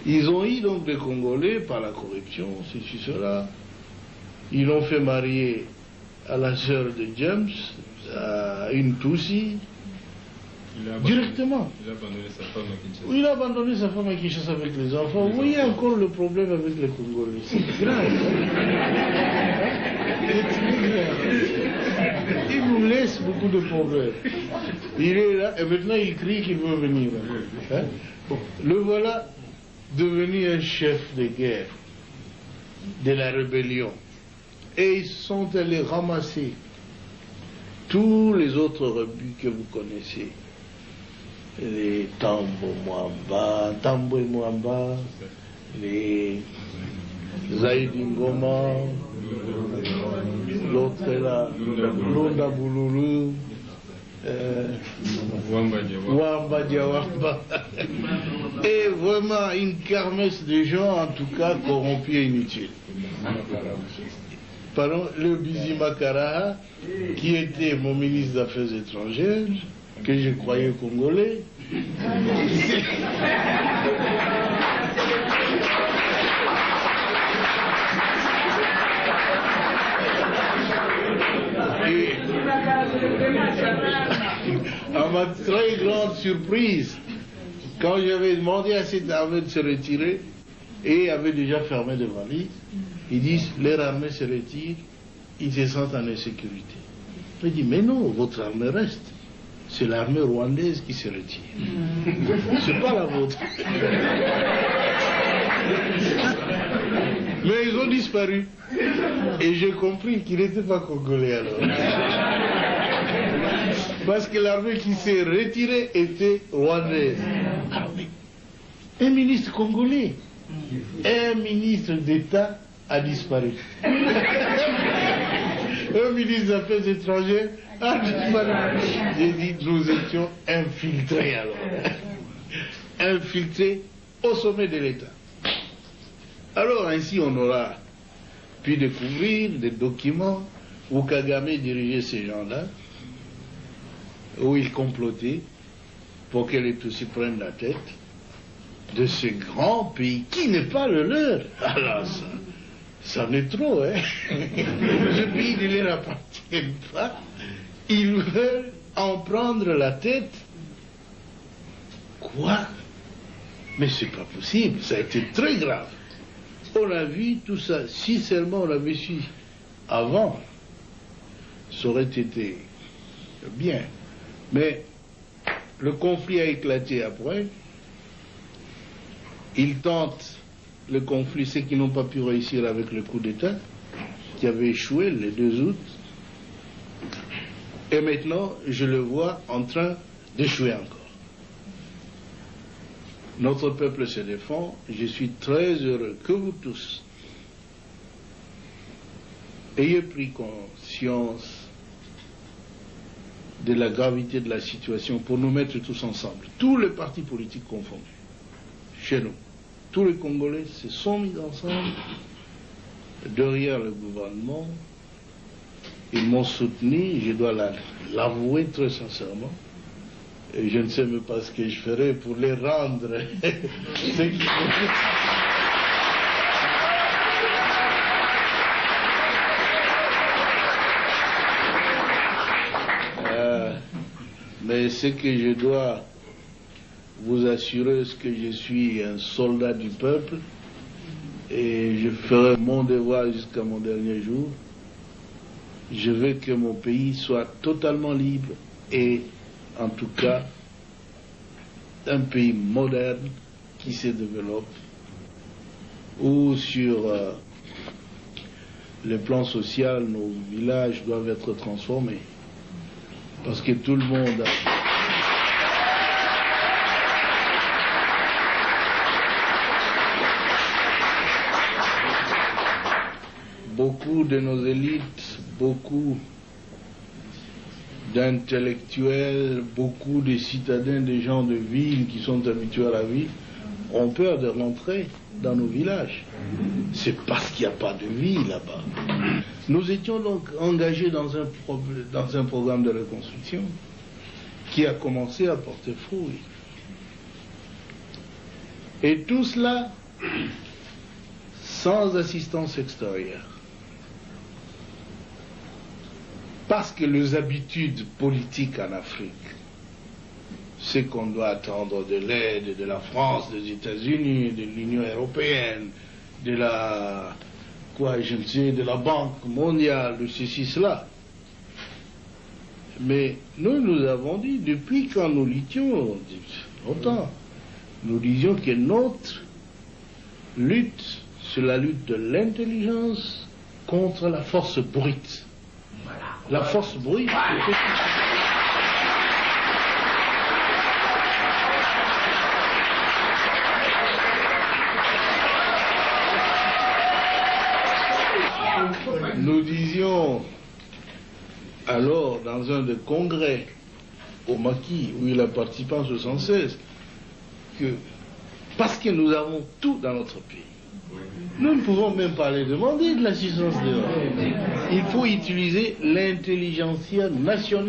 Ils ont eu donc des Congolais par la corruption, ceci, cela. Ils l'ont fait marier à la sœur de James, à une Tutsi, directement. Il a abandonné sa femme à Kinshasa. Oui, il a abandonné sa femme à Kinshasa avec les enfants. Vous voyez encore le problème avec les Congolais. C'est grave. Il nous laisse beaucoup de problèmes. Il est là et maintenant il crie qu'il veut venir. Hein? Bon, le voilà devenu un chef de guerre de la rébellion. Et ils sont allés ramasser tous les autres rebus que vous connaissez. Les Tambo Mwamba, les Zaïdi Ngoma, l'autre là, Lunda Boululu, Wamba Diawamba. Et vraiment une kermesse de gens, en tout cas, corrompus et inutiles. Pardon, le Bizi Makara, qui était mon ministre des Affaires étrangères, que je croyais congolais. Et à ma très grande surprise, quand j'avais demandé à cette armée de se retirer, et avait déjà fermé des valises, ils disent, leur armée se retire, ils se sentent en insécurité. Je dis, mais non, votre armée reste. C'est l'armée rwandaise qui se retire. C'est pas la vôtre. Mais ils ont disparu. Et j'ai compris qu'ils n'étaient pas congolais alors. Parce que l'armée qui s'est retirée était rwandaise. Ah oui. Un ministre congolais, un ministre d'État a disparu. Un ministre des Affaires étrangères a disparu. J'ai dit, nous étions infiltrés alors. Infiltrés au sommet de l'État. Alors ainsi on aura pu découvrir des documents où Kagame dirigeait ces gens-là, où il complotait pour que les Tutsis prennent la tête de ce grand pays qui n'est pas le leur. Alors ça en est trop, hein. Ce pays ne leur appartient pas. Ils veulent en prendre la tête. Quoi? Mais c'est pas possible, ça a été très grave. On a vu tout ça, si seulement on l'avait su avant, ça aurait été bien. Mais le conflit a éclaté après. Ils tentent le conflit, ceux qui n'ont pas pu réussir avec le coup d'État, qui avait échoué le 2 août. Et maintenant, je le vois en train d'échouer encore. Notre peuple se défend. Je suis très heureux que vous tous ayez pris conscience de la gravité de la situation pour nous mettre tous ensemble, tous les partis politiques confondus, chez nous. Tous les Congolais se sont mis ensemble derrière le gouvernement. Ils m'ont soutenu, je dois l'avouer très sincèrement. Et je ne sais même pas ce que je ferai pour les rendre. Mais ce que je dois vous assurer, c'est que je suis un soldat du peuple et je ferai mon devoir jusqu'à mon dernier jour. Je veux que mon pays soit totalement libre et en tout cas un pays moderne qui se développe, où sur le plan social nos villages doivent être transformés parce que tout le monde beaucoup de nos élites, beaucoup d'intellectuels, beaucoup de citadins, des gens de ville qui sont habitués à la vie, ont peur de rentrer dans nos villages. C'est parce qu'il n'y a pas de vie là-bas. Nous étions donc engagés dans un programme de reconstruction qui a commencé à porter fruit. Et tout cela sans assistance extérieure. Parce que les habitudes politiques en Afrique, c'est qu'on doit attendre de l'aide de la France, des États-Unis, de l'Union européenne, de la, de la Banque mondiale, de ceci, cela. Mais nous avons dit, depuis quand nous luttions, longtemps, nous disions que notre lutte, c'est la lutte de l'intelligence contre la force brute. La force brute, nous disions alors dans un des congrès au Maquis où il a participé en 1976 que parce que nous avons tout dans notre pays, nous ne pouvons même pas les demander de l'assistance de l'homme. Il faut utiliser l'intelligentsia nationale.